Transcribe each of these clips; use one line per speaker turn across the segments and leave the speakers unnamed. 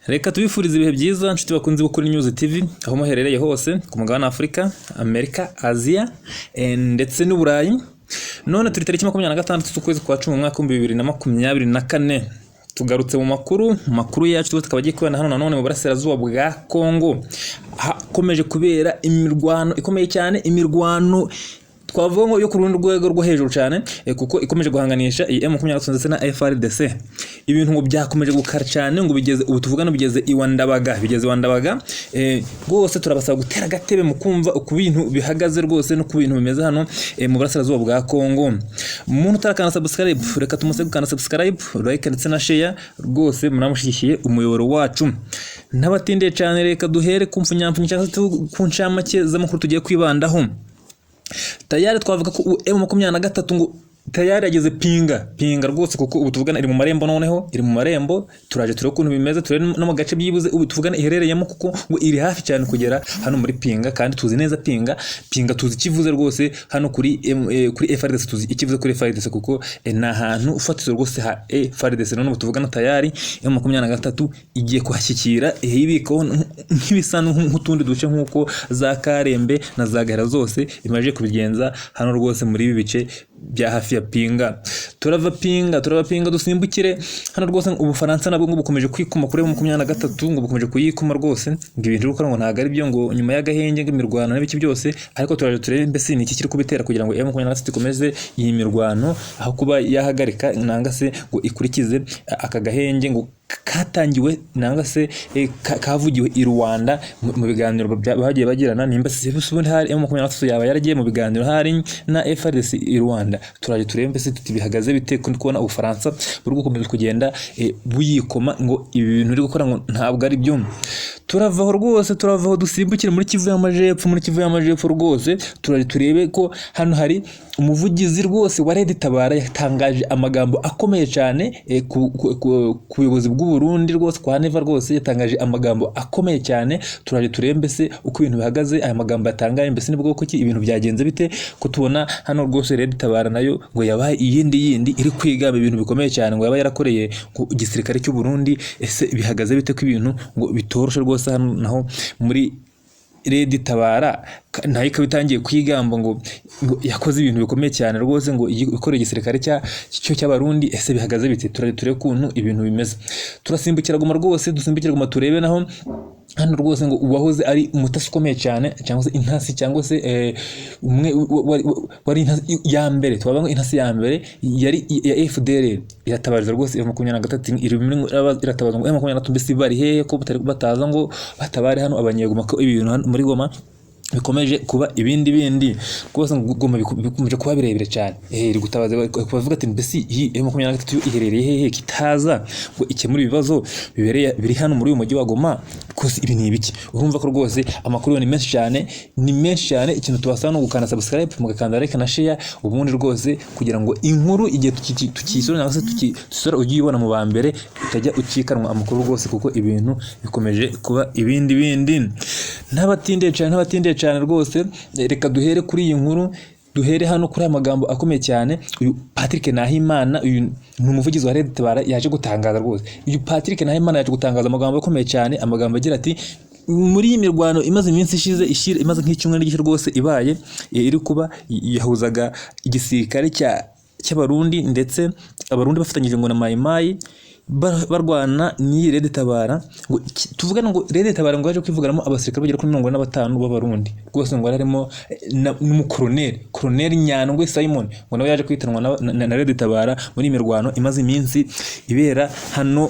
Reka tubifurize ibihe byiza nshuti bakunze gukora News TV aho muherereye hose ku mugabane Afrika, Amerika, Asia ndetse n'Uburayi. None turi tariki 26 z'ukwezi kwa 10 mu mwaka wa 2024. Tugarutse mu makuru yacu tukaba giye kubana hano nanone mu burasirazuba bwa Kongo. Hakomeje kubera imirwano ikomeye cyane, imirwano twavuga ngo yo ku rundi rwego rwo hejuru cyane kuko ikomeje guhanganisha iyi M23 ndetse na FRDC. Ibintu ngo byakomeje gukara cyane ngo bigeze ubu tuvugana bigeze iwandabaga rwose turabasaba gutera gatebe mu kumva uko bintu bihagaze rwose no ku bintu bimeze hano mu burasirazuba bwa Kongo. Umuntu utarakana subscribe reka tumuse gukana subscribe, like ndetse na share rwose munamushyigikiye umuyoboro wacu. N'abatinde cyane reka duhere kumfunyamfunya cyangwa ku ncamake z'amakuru tugiye kwibandaho. Tayari twavuga ko M23 ngo tayari yageze pinga rwose kuko ubu tuvugana iri mu marembo, noneho iri mu marembo turaje turebe ukuntu bimeze, turebe no mu gace byibuze ubu tuvugana iherereyemo kuko ngo iri hafi cyane kugera hano muri pinga, kandi tuzi neza pinga tuzi ikivuze rwose hano kuri FRDC, tuzi ikivuze kuri FRDC kuko na hantu ufatizo rwose ha FRDC. None ubu tuvugana tayari M23 igiye kuhashyikira ibikaho nk'ibisano nk'utundi duce nk'uko za Karembe na za Gahera zose imaje kubigenza hano rwose muri ibi bice bya hafi ya pinga. Turava pinga dusimbukire hano rwose. Ubufaransa nabwo ngo bukomeje kwikuma kuri M23 ngo bukomeje kuyikuma rwose, ngo ibintu rukora ngo ntago ari byo, ngo nyuma y'agahenge ngo imirwano n'ibiki byose, ariko turaje turebe mbese ni iki kiri kubitera kugira ngo M23 ikomeze iyi mirwano aho kuba yahagarika nanga se ngo ikurikize aka gahenge ngo katangiwe nanga se kavugiwe i Rwanda mu biganiro bagiye bagirana. Nimba se ubundi hari M23 yaba yaragiye mu biganiro hari na FRDC i Rwanda. Turaje turembe se tutibihagaze bite kubona Ubufaransa buri gukomeza kugenda buyikoma ngo ibi bintu uri gukora ngo ntabwo ari byo. Turavaho dusimbukire muri Kivu y'Amajepfo rwose. Turaje turebe ko hano hari umuvugizi rwose wa Red Tabara yatangaje amagambo akomeye cyane ku buyobozi bw'u Burundi rwose, kwa Neva rwose yatangaje amagambo akomeye cyane. Turaje turembe se uko ibintu bihagaze, aya magambo yatangaye mbese nibwo ko ibintu byagenze bite, ko tubona hano rwose Red Tabara nayo ngo yabaye iyindi iri kwigaba ibintu bikomeye cyane, ngo yaba yarakoreye ku gisirikare cy'u Burundi. Ese bihagaze bite ko ibintu ngo bitoroshe rwose hano naho muri Red Tabara nayo ikaba itangiye kwigamba ngo yakoze ibintu bikomeye cyane rwose, ngo ikoreye igisirikare cy'abarundi. Ese bihagaze bite? Turebe kuntu ibintu bimeze. Turasimbukira Goma rwose, turebe naho hano rwose ngo uwahoze ari umutasi ukomeye cyane cyangwa se intasi cyangwa se umwe wari intasi ya mbere, twabanga intasi ya mbere yari ya FDLR iratabariza rwose M23 iratabaza ngo M23 mbese bari hehe ko bataza ngo batabare hano abanyegoma ko ibintu muri Goma bikomeje kuba ibindi rwose Goma bikomeje kuba birebire cyane. Iri gutabaza kuvuga ati mbese iyi M23 iherereye hehe kitaza ngo ikemura ibibazo biri hano muri uyu mujyi wa Goma. Kose ibi ni ibiki? Urumva ko rwose amakuru ni menshi cyane. Ikintu tubasaba no gukanda subscribe, mugakanda like na share ubundi rwose kugira ngo inkuru igihe tukisora cyangwa se tukisora ugiyibona mu ba mbere utajya ucikanwa amakuru rwose, kuko ibintu bikomeje kuba ibindi. N'abatinde cyane rwose. Reka duhere kuri iyi nkuru, duhere hano kuri amagambo akomeye cyane. Uyu Patrick Nahimana, uyu ni umuvugizi wa Red Tabara, yaje gutangaza rwose. Uyu Patrick Nahimana yaje gutangaza amagambo akomeye cyane, amagambo agira ati muri iyi mirwano imaze iminsi imaze nk'icyumweru n'igice rwose ibaye iri kuba yahuzaga igisirikare cy'abarundi ndetse abarundi bafatanyije ngo na Mayimayi barwana ni Red Tabara. Ngo tuvugana ngo Red Tabara ngo yaje kwivuganamo abasirikare bagera kuri 45 b'abarundi rwose, ngo harimo n'umukoloneli Nyandwi Simon, ngo nawe yaje kwitanwa na Red Tabara muri imirwano imaze iminsi ibera hano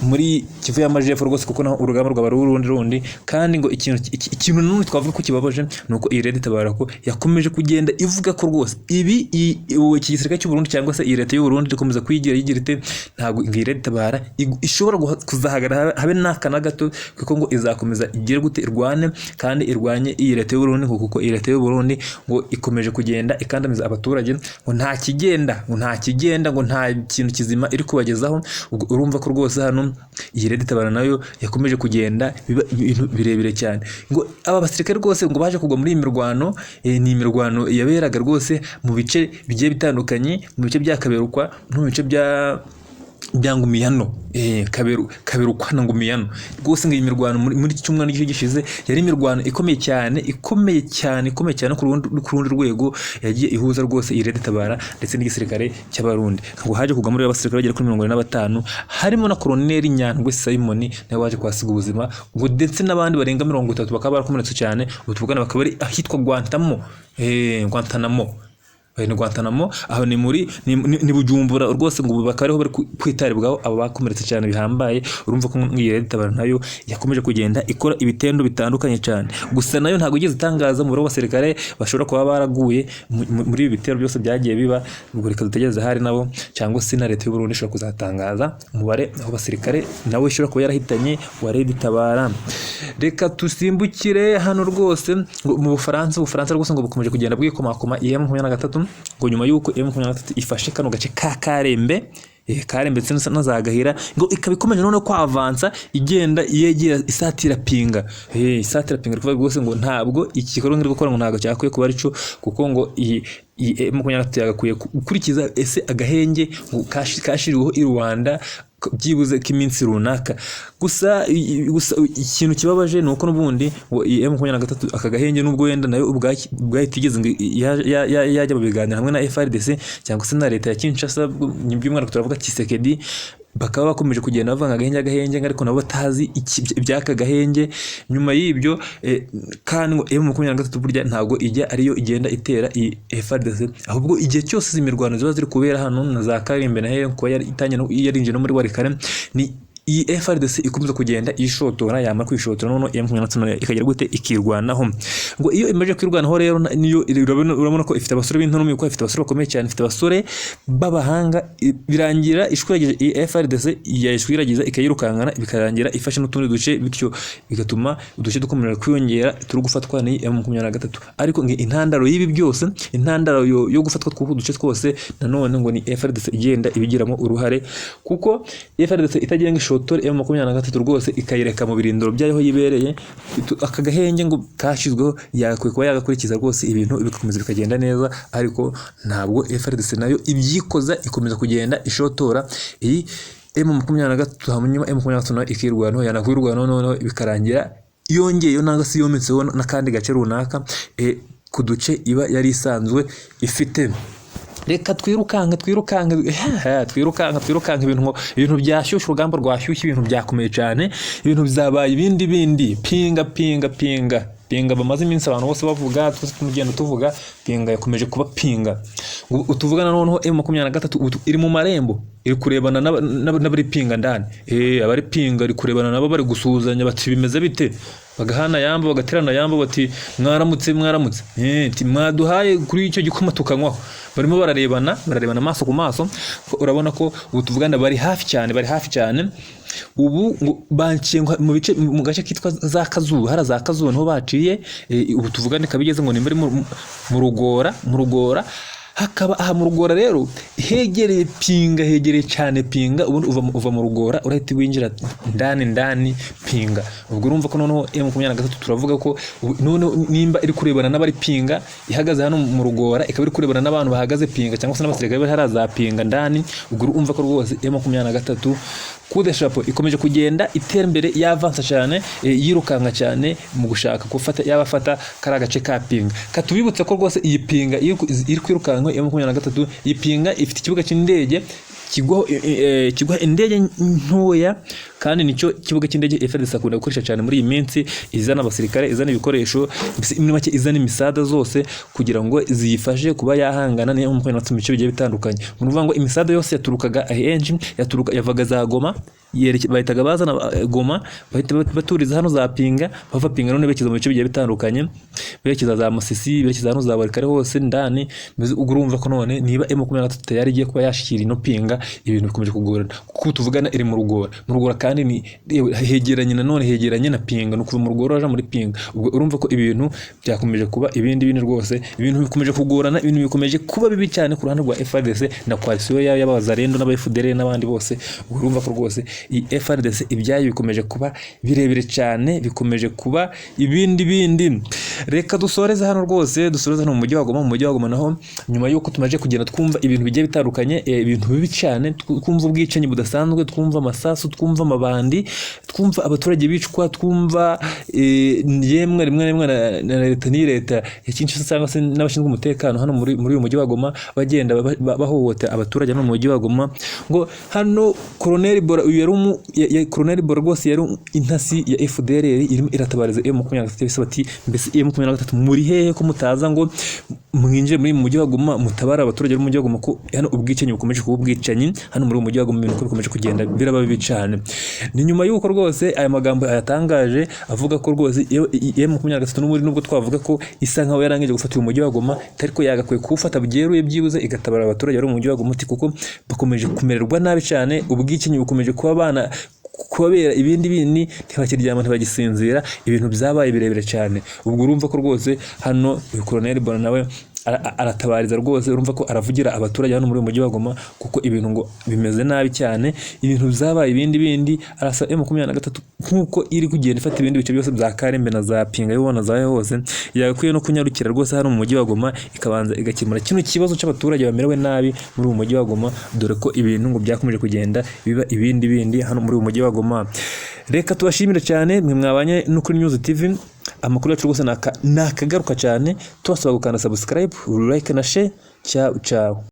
muri Kivu y'Amajepfo rwose, kuko naho urugamba rwa rundi. Kandi ngo ikintu none twavuga ko kibabaje nuko iyi Red Tabara ko yakomeje kugenda ivuga ko rwose iki gisirikare cy'u Burundi cyangwa se iyi leta y'u Burundi ikomeza kwigira ite ntabwo iyi Red Tabara ishobora kuzahagarara habe n'akana gato, kuko ngo izakomeza igire gute irwane kandi irwanye iyi leta y'u Burundi, kuko iyi leta y'u Burundi ngo ikomeje kugenda ikandamiza abaturage, ngo nta kigenda ngo nta kintu kizima iri kubagezaho. Urumva ko rwose hano iyi Red Tabara nayo yakomeje kugenda ibintu birebire cyane. Ngo aba basirikare rwose ngo baje kugwa muri imirwano, ni imirwano yaberaga rwose mu bice bigiye bitandukanye, mu bice bya Kaberukwa no mu bice bya Ngumiyano, Kaberu kwana Ngumiyano rwose. ngo iyi mirwano muri iki cyumweru n'igihe gishize yari imirwano ikomeye cyane ku rundi rwego, yagiye ihuza rwose iyi Red Tabara ndetse n'igisirikare cy'Abarundi. ngo haje kugwa muri abasirikare bagera kuri 45 harimo na Colonel Nyandwi Simon nawe waje kwasiga ubuzima, ngo ndetse n'abandi barenga 30 bakaba barakomeretse cyane. ubutuvugana bakaba ari ahitwa Guantanamo aho ni muri ni Bujumbura rwose. ngo bakariho bari kwitaribwaho abo bakomeretse cyane bihambaye. urumva ko ngiye Red Tabara nayo yakomeje kugenda ikora ibitendo bitandukanye cyane. gusa nayo ntago igeze itangaza mu basirikare bashobora kuba baraguye muri ibi bitero byose byagiye biba. ubwo reka dutegereza hari nabo cyangwa se na leta y'u Burundi ishobora kuzatangaza umubare aho basirikare nawe ishobora kuba yarahitanye wa Red Tabara. Reka tusimbukire hano rwose mu Bufaransa rwose ngo bukomeje kugenda bwikomakoma M23 ngo nyuma yuko M23 ifashe kano gace ka Karembe ndetse na za Gahira, ngo ikabikomeje none ko avansa igenda yegera isatira pinga kuva rwose. ngo ntabwo iki gikorwa ngiri gukora ngo ntabwo cyakwiye kuba arico, kuko ngo iyi M23 yagakwiye gukurikiza ese agahenge ngo kashiriweho i Rwanda byibuze k'iminsi runaka. gusa ikintu kibabaje nuko n'ubundi ngo M23 akagahenge nubwo wenda nayo ubwayitigeze yajya babiganira hamwe na FARDC cyangwa se na leta ya Kinshasa by'umwana turavuga Tshisekedi, bakaba bakomeje kugenda bavanga agahenge ariko nabo batazi ibyaka gahenge. nyuma y'ibyo kandi ngo M23 burya ntago ijya ariyo igenda itera FARDC, ahubwo igihe cyose imirwano ziba ziri kubera hano na za Karembe na hehe ko yarinje no muri Warikare, ni iyi FARDC ikomeza kugenda ishotora yama kwishotora none M23 ikagera gute ikirwanaho. ngo iyo imaje kwirwanaho rero niyo urabona ko ifite abasore b'intono, ko ifite abasore bakomeye cyane, ifite abasore babahanga, birangira ishwiragize iyi FARDC yashwiragiza ikayirukankana, bikarangira ifashe n'utundi duce, bityo bigatuma uduce dukomera kwiyongera turi gufatwa ni M23. ariko ngo intandaro y'ibi byose, intandaro yo gufatwa tw'uko duce twose nanone ngo ni FARDC igenda ibigiramo uruhare, kuko FARDC itagenga ishotore M23 rwose ikayireka mu birindiro byayo yibereye. akagahenge ngo kashizweho yakwiye kuba yagakurikiza rwose, ibintu bikomeza bikagenda neza. ariko ntabwo FARDC nayo ibyikoza ikomeza kugenda ishotora iyi M23 hanyuma M23 ikirwanaho yanakwirwanaho noneho bikarangira yongeyeyo nanga si yometseho n'akandi gace runaka ku duce iba yari isanzwe ifite. Reka twirukanka ibintu byashyushye, urugamba rwashyushye, ibintu byakomeye cyane, ibintu bizabaye ibindi pinga bamaze iminsi abantu bose bavuga, tugenda tuvuga pinga yakomeje kuba pinga. utuvugana noneho M23 iri mu marembo, iri kurebana n'abari pinga ndani, abari pinga iri kurebana nabo bari gusuhuzanya bati bimeze bite, bagahana yambo bagaterana yambo bati mwaramutse mwaduhaye kuri icyo gikoma tukanywaho. barimo bararebana amaso ku maso. urabona ko ubu tuvugana bari hafi cyane. ubu banciye mu gace kitwa za Kazuba, hari za Kazuba niho baciye. ubu tuvugane kabigeze ngo ni mu Rugora. hakaba aha mu Rugora rero hegereye cyane pinga. ubundi uva mu Rugora urahita winjira ndani pinga. ubwo urumva ko noneho M23 turavuga ko none nimba iri kurebana n'abari pinga ihagaze hano mu Rugora, ikaba iri kurebana n'abantu bahagaze pinga cyangwa se n'abasirikare bari haraza pinga ndani. ubwo urumva ko rwose M23 kude chapeau ikomeje kugenda itera imbere, yavansa cyane, yirukanka cyane mu gushaka gufata yabafata kara gace ka pinga. Katubibutse ko rwose iyi pinga iri kwirukanka M23, iyi pinga ifite ikibuga cy'indege kigwa indege ntoya, kandi nicyo kibuga cy'indege FARDC akunda gukoresha cyane muri iyi minsi, izana abasirikare, izana ibikoresho, muri make izana imisada zose kugira ngo ziyifashe kuba yahangana n'iyo mu bice bigiye bitandukanye. Unuvuga ngo imisada yose yaturukaga ahenshi, yavaga za Goma, bahitaga bazana Goma, bahita baturiza hano za pinga, bava pinga none berekeza mu bice bigiye bitandukanye, berekeza za Masisi, berekeza hano za Warikare hose ndani. urumva ko none niba M23 yari igiye kuba yashikira ino pinga, ibintu bikomeje kugorana, kuko tuvugana iri mu Rugora kandi ni hegeranye nanone hegeranye na Pinga, no kuva mu Rugoro aja muri Pinga. Ubwo urumva ko ibintu byakomeje kuba ibindi rwose, ibintu bikomeje kugorana, ibintu bikomeje kuba bibi cyane ku ruhande rwa FARDC na coalition y'abazarendo n'abaFDL n'abandi bose. Urumva ko rwose iyi FARDC ibyayo bikomeje kuba birebire cyane, bikomeje kuba ibindi. Reka dusoreze hano rwose, dusoreze hano mu mujyi wa Goma. Mu mujyi wa Goma naho nyuma yuko tumaje kugenda twumva ibintu bigiye bitandukanye, ibintu bibi cyane, twumva ubwicanyi budasanzwe, twumva amasasu, twumva amabandi, twumva abaturage bicwa, twumva yemwe rimwe na leta ni leta Kinshasa cyangwa se n'abashinzwe umutekano hano muri uyu mujyi wa Goma bagenda bahohota abaturage hano mu mujyi wa Goma. Ngo hano Colonel Bora Colonel Bora rwose yari intasi ya FDLR irimo iratabariza M23 bati mbese M23 muri hehe ko mutaza ngo mwinjire muri mu mujyi wa Goma mutabara abaturage mu mujyi wa Goma, ko hano ubwicanyi bukomeje kuba ubwicanyi hano muri uyu mujyi wa Goma, ibintu bikomeje kugenda biraba bibi cyane. Ni nyuma yuko rwose aya magambo ayatangaje avuga ko rwose M23 n'umuri nubwo twavuga ko isa nkaho yarangije gufata uyu mujyi wa Goma, ariko yagakwiye kuwufata byeruye byibuze igatabara abaturage bari mu mujyi wa Goma, kuko bakomeje kumererwa nabi cyane, ubwicanyi bukomeje kuba abana kubera ibindi ntibakiryama ntibagisinzira, ibintu byabaye birebire cyane. Ubwo urumva ko rwose hano uyu Colonel Bona nawe aratabariza rwose, urumva ko aravugira abaturage hano muri uyu mujyi wa Goma, kuko ibintu ngo bimeze nabi cyane, ibintu byabaye ibindi. Arasa M23 nkuko iri kugenda ifata ibindi bice byose bya Karembe na za Pinga yibona zayo hose, yagakwiye no kunyarukira rwose hano mu mujyi wa Goma ikabanza igakemura kino kibazo cy'abaturage bamerewe nabi muri uyu mujyi wa Goma, dore ko ibintu ngo byakomeje kugenda biba ibindi hano muri uyu mujyi wa Goma. Reka tubashimire cyane mwe mwabanye no kuri News TV. Amakuru yacu rwose nakagaruka cyane, tubasaba gukanda subscribe, like na share. Ciao.